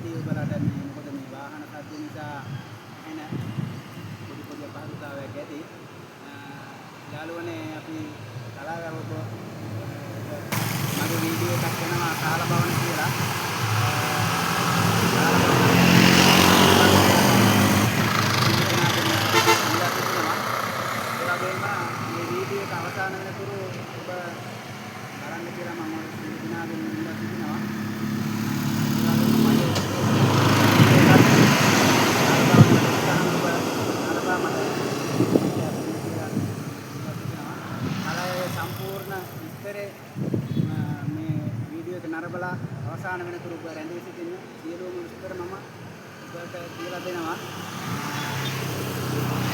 ඇති ඔබලට මේ මොකද මේ වාහන සද්ද නිසා එන පොඩි පොඩි අපහසුතාවයක් ඇති. යාළුවනේ අපි කලාවක මගේ වීඩියෝ එකක් වෙනවා කාලභවන කියලා. මේ වීඩියෝ එක අවසන් වෙනතුරු ඔබ බලන්න කියලා මම සිනාගෙන් ඉල්ලා සිටිනවා. සම්පූර්ණ විස්තරේ මේ වීඩියෝ එක නරඹලා අවසන් වෙනතුරු ඔබ රැඳී සිටින්න සියලුම විස්තර මම ඔබට කියලා දෙනවා.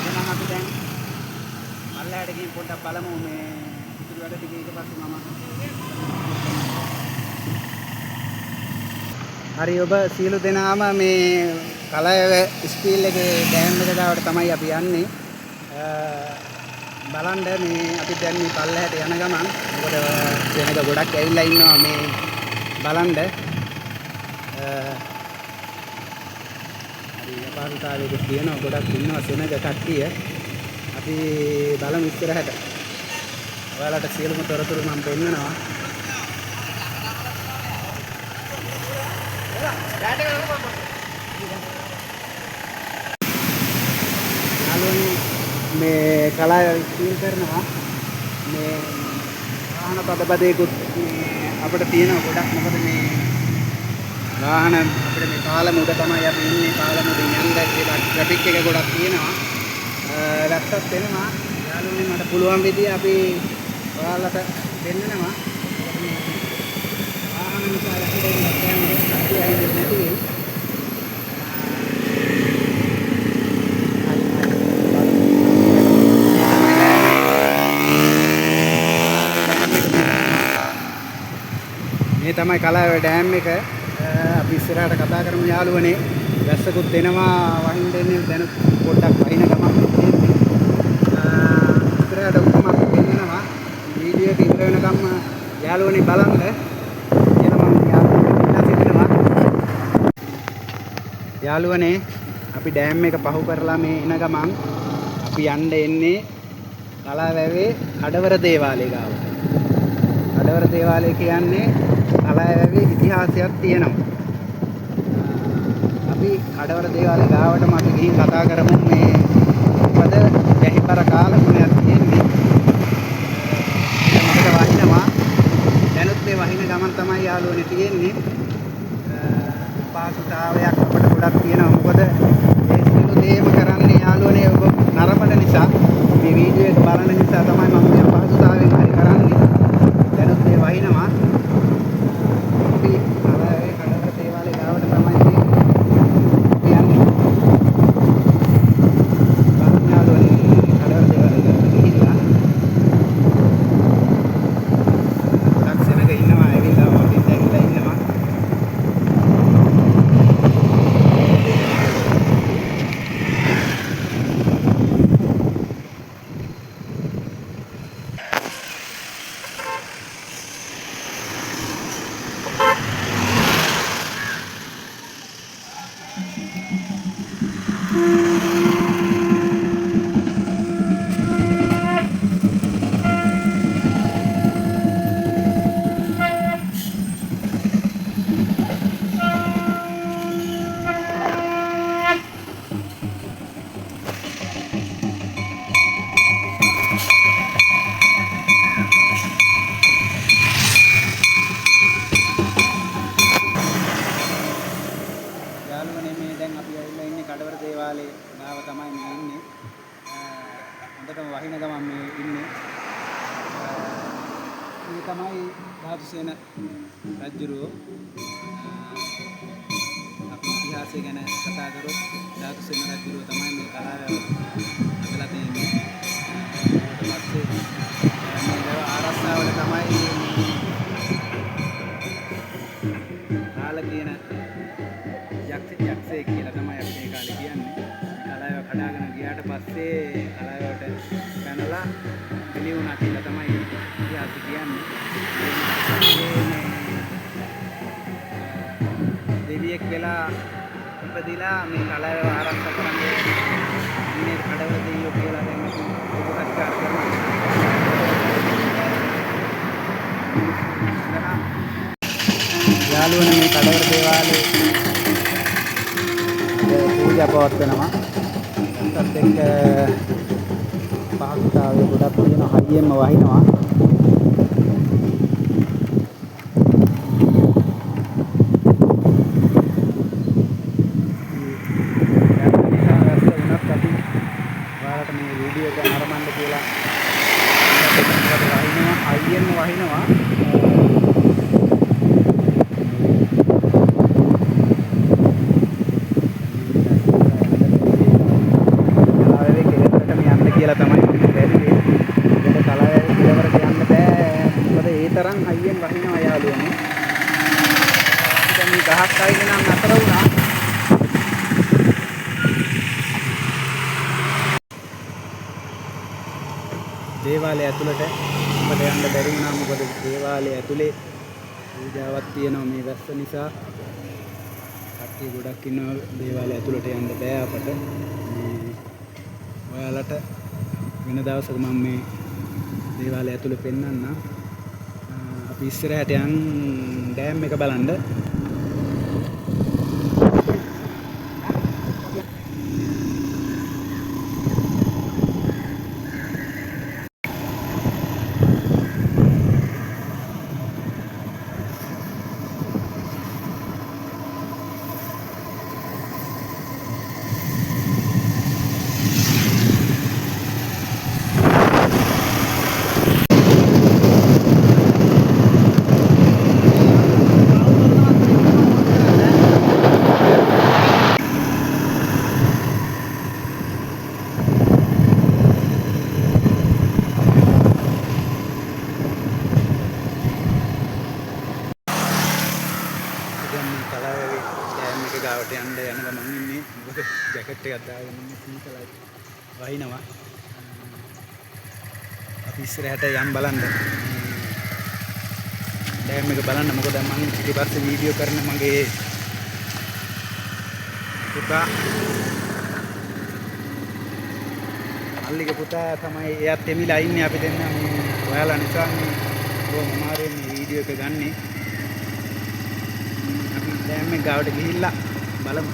එහෙනම් අපි දැන් මල්ලයට ගිහින් පොඩ්ඩක් බලමු මේ ඉතුරු වැඩ ටික ඊට පස්සේ මම හරි ඔබ සියලු දෙනාම මේ කලයව ස්ටීල් එකේ ඩෑම් එක ගාවට තමයි අපි යන්නේ. බලන්න මේ අපි දැන් මේ පල්ලෙහාට යන ගමන් මොකද සෙනග ගොඩක් ඇවිල්ලා ඉන්නවා මේ බලන්න. හරි අපහසුතාවයක තියෙනවා ගොඩක් ඉන්නවා සෙනග කට්ටිය. අපි බලමු ඉස්සරහට. ඔයාලට සියලුම තොරතුරු මම පෙන්නනවා. යාළුවනේ මේ කලාව ස්ටීල් කරනවා මේ වාහන පදපදේකුත් මේ අපිට තියෙනවා ගොඩක්. මොකද මේ වාහන අපිට මේ පාලම උඩ තමයි අපි ඉන්නේ. පාලම උඩින් යන්න කියලා ට්‍රැෆික් එක ගොඩක් තියෙනවා. වැස්සක් වෙනවා. යාළුවනේ මට පුළුවන් විදිහ අපි ඔයාලට දෙන්නනවා. වාහන නිසා ඇක්සිඩන්ට් එකක් යන්නේ නැති වෙයි. මේ තමයි කලාව ඩෑම් එක. අපි ඉස්සරහට කතා කරමු යාළුවනේ. වැස්සකුත් එනවා වහින්න දෙන්නේ දැන් පොඩ්ඩක් වහින ගමන් තියෙන්නේ. ඉස්සරහට ඔක්කොම අපි පෙන්නනවා. වීඩියෝ එක ඉවර වෙනකම් යාළුවනේ බලන්න. එනවා මම යාළුවනේ අපි ඩෑම් එක පහු කරලා මේ එන ගමන් අපි යන්න එන්නේ කලාවැවේ කඩවර දේවාලය ගාවට. කඩවර දේවාලය කියන්නේ කලාවැවේ ඉතිහාසයක් තියෙනවා. අපි කඩවර දේවාලය ගාවටම අපි ගිහින් කතා කරමු මේ මොකද ගැහිපර කාලගුණයක් තියෙන්නේ. මේකට වහිනවා. දැනුත් මේ වහින ගමන් තමයි යාළුවනේ තියෙන්නේ. පාසුතාවයක් අපිට ගොඩක් තියෙනවා. මොකද ඒ සියලු දේම කරන්නේ යාළුවනේ ඔබ නරඹන නිසා මේ වීඩියෝ එක බලන නිසා තමයි මම මේ පාසුතාවයෙන් හරි කරන්නේ. දැනුත් මේ වහිනවා. අපි කලාවේ කඩවර දේවාලය ගාවට තමයි යන්නේ. බලන්න යාළුවනේ කඩවර දේවාලය ගාවට ගිහිල්ලා ගොඩක් සෙනග ඉන්නවා. ඇවිල්ලා අපි දැන්ලා ඉන්නවා. යාළුවනේ මේ දැන් අපි ඇවිල්ලා ඉන්නේ කඩවර දේවාලයේ ගාව තමයි මේ ඉන්නේ. හොඳටම වහින ගමන් මේ ඉන්නේ. මේ තමයි ධාතුසේන රජුරෝ. අපි ඉතිහාසය ගැන කතා කරොත් ධාතුසේන රජුරෝ තමයි මේ කලාව හදලා තියෙන්නේ. ඊට පස්සේ මේ ආරස්සාවල තමයි කාල කියන යක්ෂයෙක් කියලා තමයි අපි ඒ කාලේ කියන්නේ. කලාව කඩාගෙන ගියාට පස්සේ කලාවට පැනලා පිළි වුණා කියලා තමයි ඉතිහාසය කියන්නේ. දෙවියෙක් වෙලා ඉපදිලා මේ කලාව ආරක්ෂා කරන්නේ මේ කඩවල දෙවියෝ කියලා දැන් අපි ප්‍රතිචාර කරනවා. යාළුවනේ මේ කඩවල දේවාලේ පූජා පවත්වනවා. ඒකත් එක්ක පාක්ෂාවේ ගොඩක් තියෙන හයියෙන්ම වහිනවා. මේ වීඩියෝ එක නරඹන්න කියලා හයියෙන්ම වහිනවා. කියලා තමයි මම බැලුවේ. ඒක කලාවේ කෙලවරට යන්න බෑ. මොකද ඒ තරම් හයියෙන් වහිනවා යාළුවනේ. දැන් මේ ගහක් අයිනේ නම් අතර වුණා. දේවාලය ඇතුළට අපිට යන්න බැරි වුණා. මොකද දේවාලය ඇතුලේ පූජාවක් තියෙනවා මේ වැස්ස නිසා. කට්ටිය ගොඩක් ඉන්නවා. දේවාලය ඇතුළට යන්න බෑ අපට. ඔයාලට වෙන දවසක මම මේ දේවාලය ඇතුලේ පෙන්වන්නම්. අපි ඉස්සරහට යන් ඩෑම් එක බලන්න. ගාවට යන්න යන ගමන් ඉන්නේ. මොකද ජැකට් එකක් දාගෙන ඉන්නේ සීතලයි. වහිනවා. අපි ඉස්සරහට යම් බලන්න. ඩෑම් එක බලන්න. මොකද මම ඊපස්සේ වීඩියෝ කරන මගේ පුතා මල්ලිගේ පුතා තමයි එයාත් එමිලා ඉන්නේ. අපි දෙන්න මේ ඔයාලා නිසා මේ කොහොම මාරේ මේ වීඩියෝ එක ගන්නේ. අපි ඩෑම් එක ගාවට ගිහිල්ලා බලමු.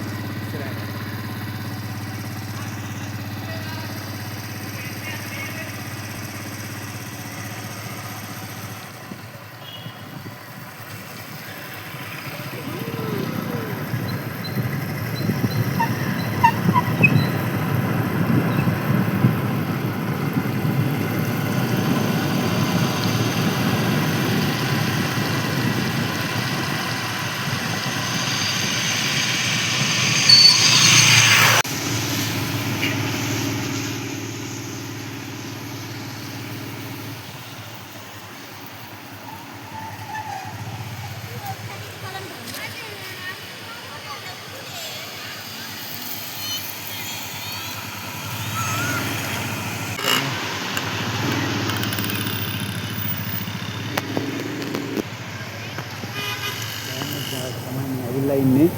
ඇවිල්ලා ඉන්නේ.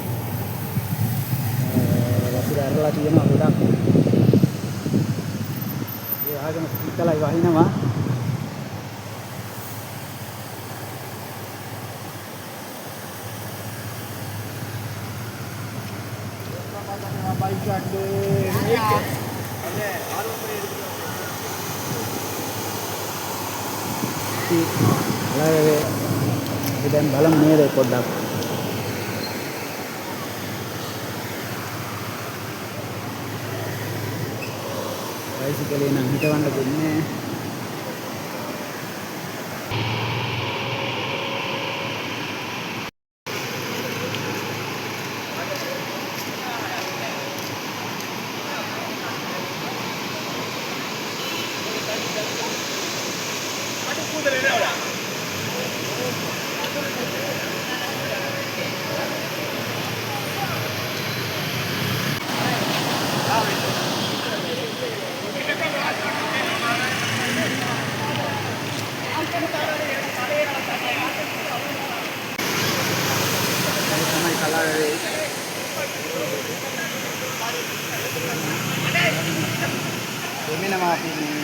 වතුර ඇරලා තියෙනවා ගොඩක්. ඒ ආගම සීතලයි වහිනවා. අපි දැන් බලමු නේද පොඩ්ඩක්. බයිසිකලේ නම් හිටවන්න දෙන්නේ නැහැ. එනවා අපි මේ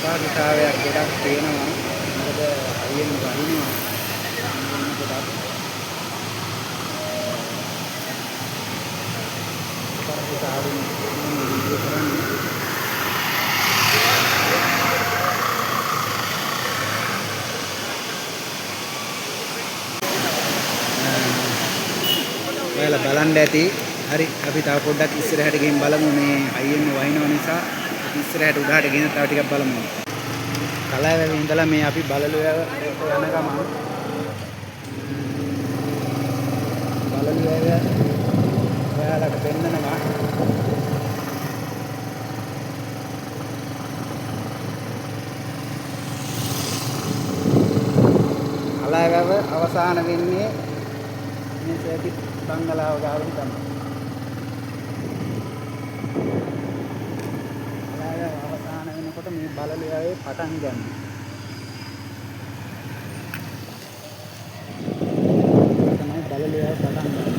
සහභාගීතාවයක් ගොඩක් තියෙනවා. මොකද අයියෙන් වහිනවා. ගොඩක් සහභාගීතාවයෙන් වීඩියෝ කරන්නේ. ඔයාලා බලන්න ඇති. හරි අපි තව පොඩ්ඩක් ඉස්සරහට ගිහින් බලමු මේ අයියෙන් වහිනව නිසා. ඉස්සරහට උඩහට ගෙන තව ටිකක් බලමු. කලාවැවේ ඉඳලා මේ අපි බලලුවැව යන ගමන් බලලුවැව ඔයාලට පෙන්නනවා. කලාවැව අවසාන වෙන්නේ මේ සර්කිට් බංගලාව ගාවින් තමයි. කොට මේ බලලුවේ පටන් ගන්න. තමයි බලලුවේ පටන් ගන්න.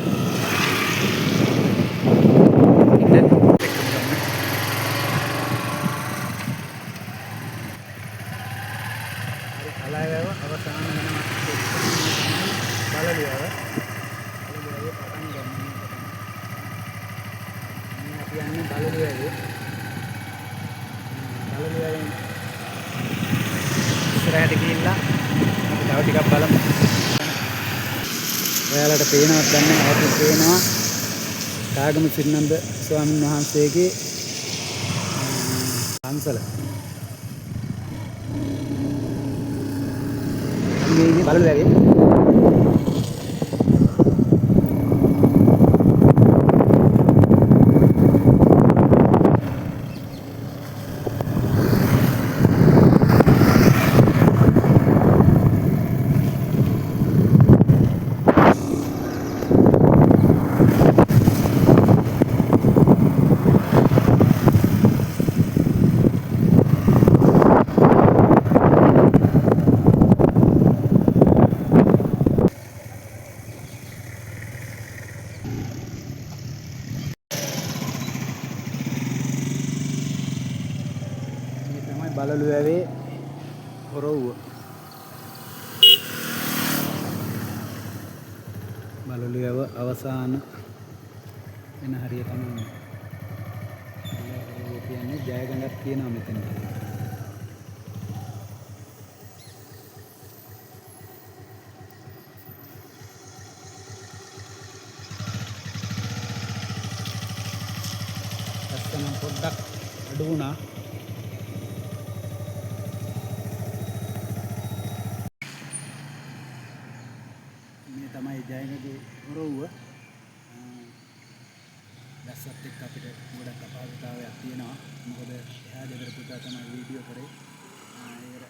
කලාවැව අවසාන වෙනවා. බලලුවේ පටන් ගන්න. මේ කියන්නේ බලලුවේ ඉස්සරහට ගිහිල්ලා අපි තව ටිකක් බලමු. ඔයාලට පේනවත් දැන් අපි පේනවා රාගම සිරිනන්ද ස්වාමීන් වහන්සේගේ පන්සල. මේ ඉන්නේ බලලුවේ. බලලුවේ හොරවුව. බලලුව අවසාන වෙන හරිය තමයි. කියන්නේ ජයගඟක් තියෙනවා මෙතන. ලස්සන පොඩ්ඩක් අඩු වුණා. තමයි ජයගගේ හොරවුව. දැස්සත් එක්ක අපිට ගොඩක් අපහසුතාවයක් තියෙනවා. මොකද එයා ගෙදර පුතා තමයි වීඩියෝ කරේ.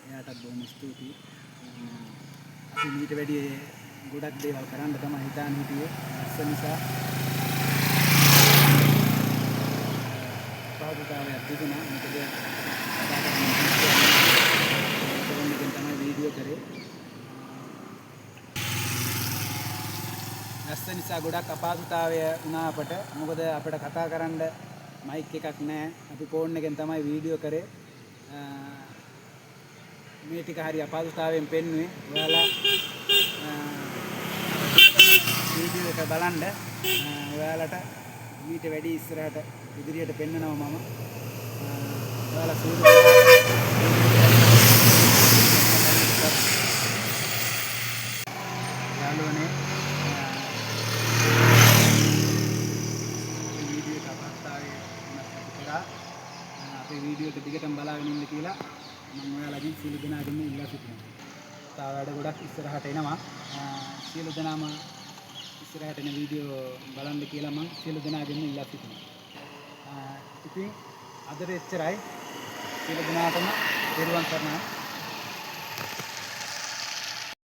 එයාටත් බොහොම ස්තුතියි. අපි මීට වැඩි ගොඩක් දේවල් කරන්න තමයි හිතාන හිටියේ. දැස්ස නිසා අපහසුතාවයක් තිබුණා. මොකද කතාකරන තමයි වීඩියෝ කරේ. දැස්ස නිසා ගොඩක් අපහසුතාවය වුණා අපට. මොකද අපිට කතා කරන්න මයික් එකක් නැහැ. අපි ෆෝන් එකෙන් තමයි වීඩියෝ කරේ. මේ ටික හරි අපහසුතාවයෙන් පෙන්නුවේ. ඔයාලා වීඩියෝ එක බලන්න. ඔයාලට ඊට වැඩි ඉස්සරහට ඉදිරියට පෙන්නනවා මම. ඔයාලා සූදු යාළුවනේ වීඩියෝ එක දිගටම බලාගෙන ඉන්න කියලා මම ඔයාලගෙන් සියලු දෙනාගෙන් ඉල්ලා සිටිනවා. තව වැඩ ගොඩක් ඉස්සරහට එනවා. සියලු දෙනාම ඉස්සරහට එන වීඩියෝ බලන්න කියලා මම සියලු දෙනාගෙන් ඉල්ලා සිටිනවා. ඉතින් අදට එච්චරයි. සියලු දෙනාටම දරුවන් සරණයි.